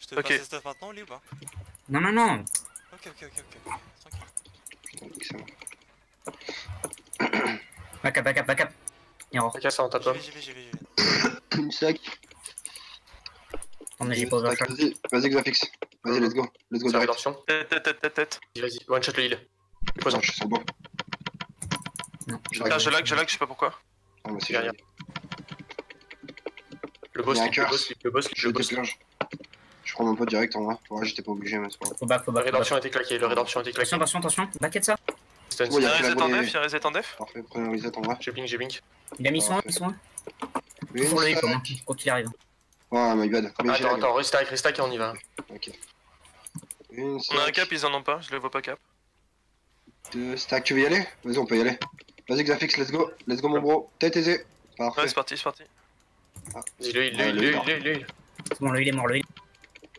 te fais passer stuff maintenant, Oli, ou pas? Non, non, non. Ok. Tranquille. Backup. Error. Ok, ça en tape pas. J'y vais. Une stack. On a j'ai pas overshot. Vas-y, Xafix. Vas-y, let's go. Let's go C'est la direct. rédemption. Tête. Vas-y, one shot le heal. Non, je suis sur le bois. Non. Ah, je lag, je sais pas pourquoi. Ah, bah, c'est Derrière. génial. Le boss, Il y a un le cœur. boss. Je dépurge. Je prends mon pote direct en vrai. Ouais, j'étais pas obligé, mais c'est pas grave. Faut La back. rédemption a été claquée, Attention. Backet ça. Stun. Ouais, Il y a que la reset en volée. def, il y a reset en def. Parfait, prenez un reset en vrai. J'ai blink. Il a mis soin. Une Toujours le stack. comment, quoi qu'il arrive. Ouais, my bad. Mais j'ai Attends, restack et on y va. Ok. Une On a un stack. cap, ils en ont pas, je les vois pas cap. Deux stacks, tu veux y aller? Vas-y, on peut y aller. Vas-y, Xafix, let's go. Let's go, mon bro. Tête aisée. Parfait. Ouais, c'est parti. Vas-y, le heal. C'est bon, le heal est mort, le heal.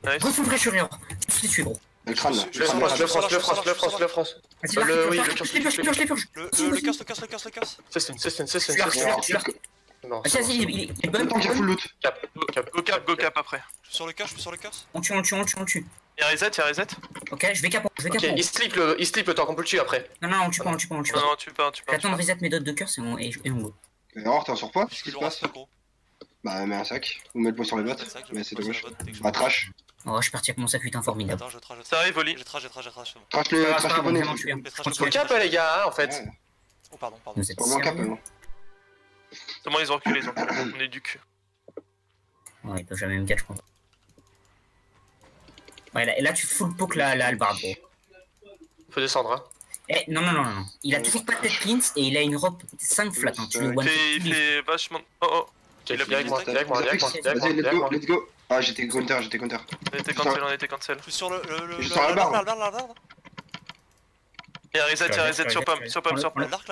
Nice. Gros son fraîcheur. Je suis gros. Le crâne là. Le France. Vas-y, Oui, je les purge. Le casse. C'est stun. Je l'arc. Non, Vas-y, il est bon. Tant qu'il y a full loot. Go cap après. Je suis sur le casse. On tue. Il y a reset. Ok, je vais cap. Ok, il slip le temps qu'on peut le tuer après. Non, on tue pas. Non, tu peux. J'attends de reset mes dots de cœur, c'est bon, et on go. Error, t'es en surpoids? Je Qu'est-ce suis qui se le passe? reste, gros. Bah, mets un sac. Ou mets le poids sur les bottes. Mais c'est dommage. Bah, trash. Oh, je suis parti avec mon sac putain formidable. Attends, je trash. Ça arrive, Oli. Je trash. Trash le bonnet. vraiment tuer. Faut le cap, les gars, en fait. Ouais, Oh, pardon. Vous êtes pour moi, cap, sérieux? non. Comment ils ont reculé, On est du cul. Ouais, il peut jamais me catch, je crois. Ouais, là tu full poke la hallebarde, gros. Faut descendre, hein. Eh, non. Il a toujours pas de tête cleans et il a une robe 5 flat. Hein. Tu le one Il fait vachement. Oh. Ok, Il a direct moi. Vas-y, let's go. Ah, j'étais counter. On était cancel. Je suis sur le. Je suis sur la barre. Il y a reset sur pomme. L'arc.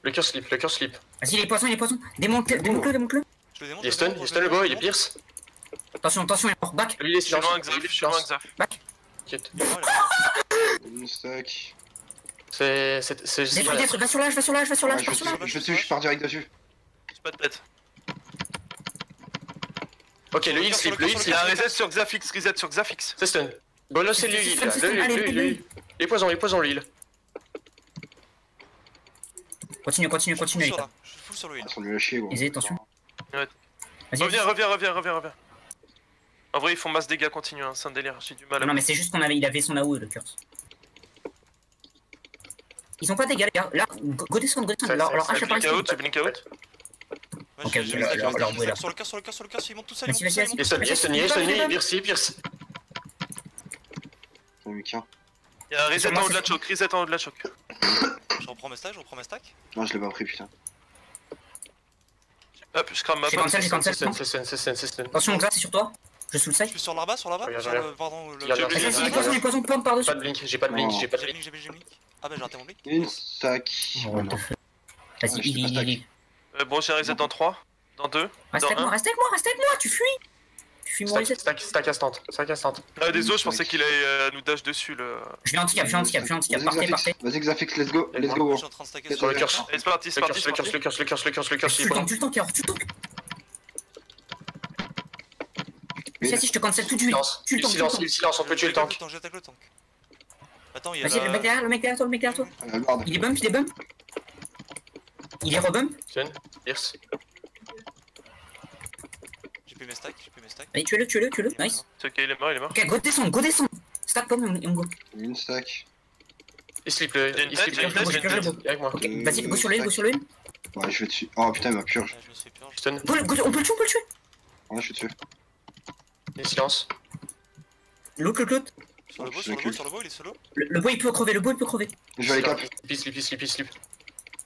Le cœur slip. Vas-y, les poissons. Démonte-le. Je le démonte. Il est stun le go, il est pierce. Attention, il est mort. Back. Lui, il est Je suis loin, Xaf. Back. Une stack. C'est. Va sur l'âge. Je dessus, je pars direct dessus. J'ai pas de tête. Ok, le heal slip. Il y a un reset sur Xafix. C'est stun. Bon, là, c'est le heal. Les poisons, le heal. Continue. Je suis full sur le heal. Ils sont nuls à chier, gros. Vas-y, attention. Reviens. En vrai, ils font masse dégâts, continue, hein, c'est un délire, j'ai du mal à. Non, mais c'est juste il avait son AOE, le curse. Ils ont pas de dégâts, les gars. Là, go descendre. Leur H apparaît. Tu blink out. Ok, leur bout est là. Sur le casse, ils montent tout seuls. Vas-y. Il est stun, pierce. J'en ai mis qu'un. Il y a un reset en haut de la choc, Je reprends mes stacks. Non, je l'ai pas pris, putain. Hop, je crame ma J'ai pomme. cancel. C'est stun. Attention, Xaf, c'est sur toi. Je suis le Je side. suis sur là-bas. Regarde. Pardon, le. Regarde. Vas-y, les poissons, pomme par-dessus. Pas de blink, j'ai pas de blink. J'ai blink. Ah bah j'ai raté mon blink. Une stack. Oh, what the fuck. Vas-y, il. Bon, j'ai un reset dans 3, dans 2, Reste dans avec 1. moi, tu fuis. Tu fuis mon reset. Stack assistante. Désolé, je pensais qu'il allait nous dash dessus le. Je vais handicap, partez. Vas-y, Xafix, let's go, Je gros. suis en train de stacker Sur le curse. Allez, c'est parti. Le curse. Tu le temps, Kero, tu le temps. Si, je te cancel tout de suite. Tu le temps. Silence, on peut tuer le tank. J'attaque le tank. Attends, il y a. Vas-y, le mec derrière toi. Il est bump. Il est rebump. Stun, pierce. J'ai plus mes stacks. Allez, tuez-le. Nice. C'est ok, il est mort. Ok, go descendre. Stack pomme et on go. Une stack. Il slip avec moi. Ok, vas-y, go sur le heal. Ouais, je vais dessus. Oh putain, il m'a purge. Je me suis purge. Stun, On peut le tuer. Ouais, je suis dessus. et silence. L'autre. Sur le beau, il est solo. Le bois il peut crever. Je vais aller cap. Slip.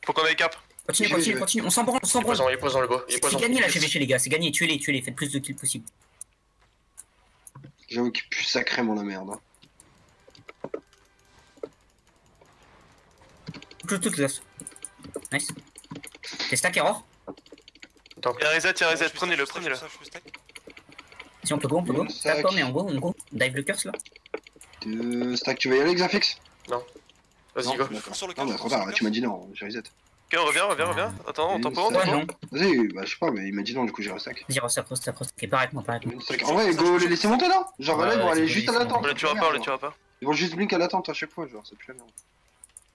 Faut qu'on aille cap. Continue. On s'en branle. Il est poison le beau. C'est gagné là, GVC les gars. C'est gagné. Tuez-les. Faites plus de kills possible. J'avoue qu'il pue sacrément la merde. Tout glace. Nice. T'es stack error. Il y a un reset, prenez-le. Si on peut go. Stack pomme et on go. Dive le curse là. Deux stack, tu vas y aller, Xafix? Vas-y, go. Full sur le Non, mais trop tard, tu m'as dit non, j'ai reset. Ok, reviens. Attends, on tempo, on Ouais, tempo. non. Vas-y, bah je sais pas, mais il m'a dit non, du coup j'ai un stack. Vas-y, restack. Ok, pas avec moi. Une stack. En vrai, go les laisser monter là. Genre Ouais, là, ils vont ouais, aller c'est juste à bon, l'attente. On les tuera pas. Ils vont juste blink à l'attente à chaque fois, genre, c'est plus la merde.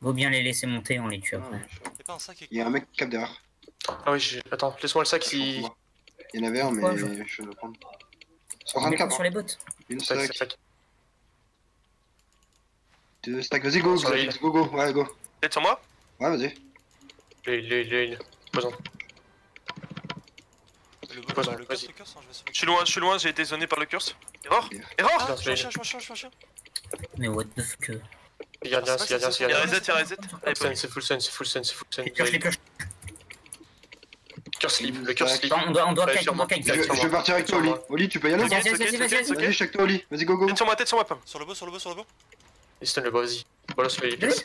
Vaut bien les laisser monter, on les tue après. Y'a pas un sac quelque Il y a un mec cap derrière. Ah oui, attends, laisse-moi le sac si. Il y en avait un, mais Pourquoi, je vais le prendre. On est 134 sur les bottes. Une Sac, stack, sac. 2 stacks, vas-y go, Sur la go, ouais go. T'es sur moi? Ouais, vas-y. Le Posons. Le Vas-y. curse, hein, je vais sur le Je suis loin, j'ai été zoné par le curse. Error. Ah, Non, je suis un chien. Mais what the fuck. C'est gardien. Il y a reset. Allez, C'est full sun. Les cloches. Curse sleep. Attends, on doit Ouais, kite, sur moi. Je vais partir avec toi, Oli. Oli, tu peux y aller ou pas? Vas-y. Vas-y, je suis avec toi, Oli. Vas-y, go. Tête sur moi, Pam. Sur le beau. Il stun le bas, vas-y. Balance le Vas-y.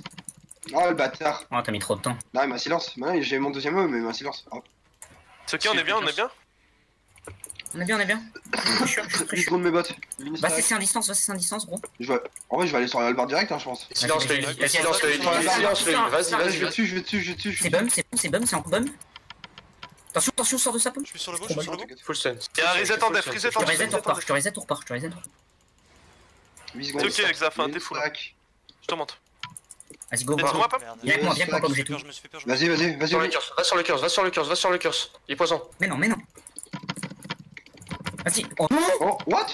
Oh le bâtard. Oh, t'as mis trop de temps. Non, il m'a silence. Maintenant, j'ai mon deuxième mot, mais il m'a silence. Oh. C'est ok, on est bien. On est bien. Je suis très 10 chaud. secondes mes bottes. Une Va stack. cesser un distance, gros. En vrai, je vais aller sur l'albar direct, hein, je pense. Silence le Vas-y, silence le Vas-y. Dessus. C'est bum, c'est en bum. Attention, sors de sa pomme. Je suis sur le beau. Full stun. Il y a un reset en def, Je te reset au repart. 8 secondes. C'est ok, Exaf, hein, Une t'es full. stack. Je te montre. Vas-y, go. Tête sur moi, Pam. Viens avec moi, comme j'ai tout. Je me suis fait peur. Vas-y. Va sur le curse. Il est poison. Mais non. Vas-y. Oh, Oh, what?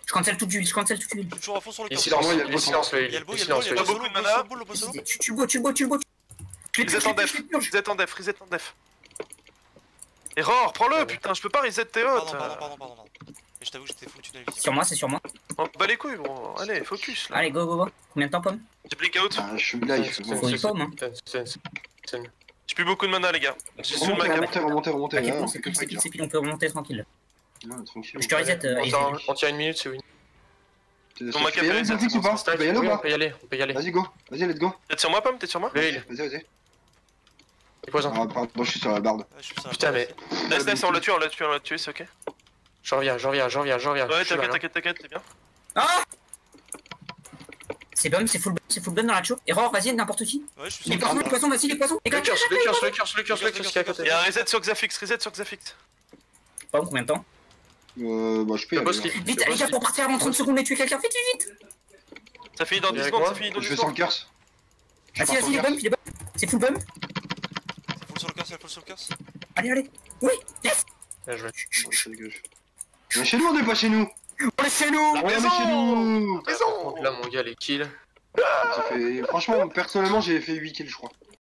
je cancel toute d'huile. Je suis toujours à fond sur le Il curse. silence, il y a il le silence Il y a le beau, il y a silence le beau, beaucoup de mana. Le beau solo. Tu le bois. Reset en def. Reset en def. Error, prends-le, putain, je peux pas reset tes hottes. Pardon. Mais je t'avoue, j'étais foutu de la vision. C'est sur moi. On bat les couilles, gros. Allez, focus là. Allez, go. Combien de temps, pomme? J'ai blink out. Ah, je suis live. Faut une pomme, hein. J'ai plus beaucoup de mana, les gars. J'ai sous ma cap. Remontez. Ok, là, bon, on c'est fait que pile, ça. on peut remonter tranquille. Non, tranquille. Je te reset. On tient une minute, c'est win. Tu On m'a peux y aller, capé, Zafix, ou pas? Tu peux y aller ou Oui, pas? on peut y aller. Vas-y, go. Vas-y, let's go. T'es sur moi, Pam? T'es sur moi? Le heal, Vas-y. il est poison. Ah, pardon, je suis sur la barde. Je suis sur la Putain, barre mais. aussi. Nice, on l'a tué, c'est ok. J'en reviens. Ouais, Je suis là, là. t'inquiète, t'es bien. Ah! C'est bum, c'est full bum dans la choke. Error, vas-y, n'importe qui. Ouais, je suis Les sur la barre. poissons, vas-y, les poissons. Le curse qui est à côté. Il y a un reset sur Xafix. Pomme, combien de temps? Bah, je peux y Le aller. boss là. sleep. Vite, les gars, pour partir avant 30 secondes et tuer quelqu'un. Vite. Ça finit dans 10 Avec secondes, moi ça finit dans 10 Je vais sans le secondes. curse. Vas-y, les bums. C'est full bum. C'est full sur le curse. Allez. Oui, yes. Bien joué. On est chez nous, on est pas chez nous. On est chez nous. On est chez nous. Là, mon gars, les kills. Franchement, personnellement, j'ai fait 8 kills, je crois.